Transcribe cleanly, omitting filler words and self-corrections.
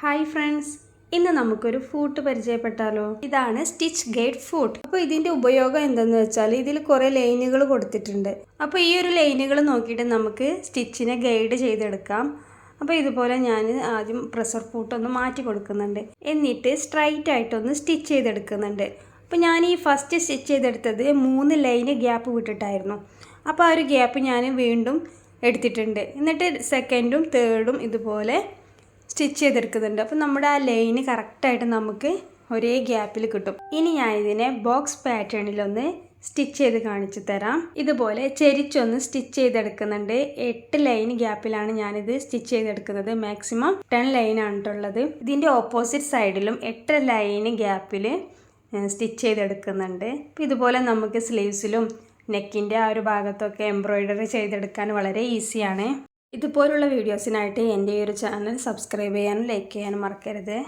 Hi friends, ഇന്ന് നമുക്കൊരു foot പരിചയപ്പെട്ടാലോ. ഇതാണ് സ്റ്റിച്ച് ഗൈഡ് ഫൂട്ട്. അപ്പോൾ ഇതിൻ്റെ ഉപയോഗം എന്തെന്ന് വെച്ചാൽ ഇതിൽ കുറേ ലൈനുകൾ കൊടുത്തിട്ടുണ്ട്. അപ്പോൾ ഈ ഒരു ലൈനുകൾ നോക്കിയിട്ട് നമുക്ക് സ്റ്റിച്ചിനെ ഗൈഡ് ചെയ്തെടുക്കാം. അപ്പോൾ ഇതുപോലെ ഞാൻ ആദ്യം പ്രഷർ ഫൂട്ടൊന്ന് മാറ്റി കൊടുക്കുന്നുണ്ട്, എന്നിട്ട് സ്ട്രൈറ്റ് ആയിട്ടൊന്ന് സ്റ്റിച്ച് ചെയ്തെടുക്കുന്നുണ്ട്. അപ്പോൾ ഞാൻ ഈ ഫസ്റ്റ് സ്റ്റിച്ച് ചെയ്തെടുത്തത് 3 ലൈന് ഗ്യാപ്പ് വിട്ടിട്ടായിരുന്നു. അപ്പോൾ ആ ഒരു ഗ്യാപ്പ് ഞാൻ വീണ്ടും എടുത്തിട്ടുണ്ട്. എന്നിട്ട് സെക്കൻഡും തേർഡും ഇതുപോലെ സ്റ്റിച്ച് ചെയ്തെടുക്കുന്നുണ്ട്. അപ്പോൾ നമ്മുടെ ആ ലൈന് കറക്റ്റായിട്ട് നമുക്ക് ഒരേ ഗ്യാപ്പിൽ കിട്ടും. ഇനി ഞാൻ ഇതിനെ ബോക്സ് പാറ്റേണിലൊന്ന് സ്റ്റിച്ച് ചെയ്ത് കാണിച്ചു തരാം. ഇതുപോലെ ചെരിച്ചൊന്ന് സ്റ്റിച്ച് ചെയ്തെടുക്കുന്നുണ്ട്. 8 ലൈൻ ഗ്യാപ്പിലാണ് ഞാനിത് സ്റ്റിച്ച് ചെയ്തെടുക്കുന്നത്. മാക്സിമം 10 ലൈനാണ് ഉള്ളത്. ഇതിൻ്റെ ഓപ്പോസിറ്റ് സൈഡിലും 8 ലൈൻ ഗ്യാപ്പിൽ സ്റ്റിച്ച് ചെയ്തെടുക്കുന്നുണ്ട്. അപ്പോൾ ഇതുപോലെ നമുക്ക് സ്ലീവ്സിലും നെക്കിൻ്റെ ആ ഒരു ഭാഗത്തൊക്കെ എംബ്രോയിഡറി ചെയ്തെടുക്കാൻ വളരെ ഈസിയാണ്. ഇതുപോലുള്ള വീഡിയോസിനായിട്ട് എൻ്റെ ഈ ഒരു ചാനൽ സബ്സ്ക്രൈബ് ചെയ്യാനും ലൈക്ക് ചെയ്യാനും മറക്കരുത്.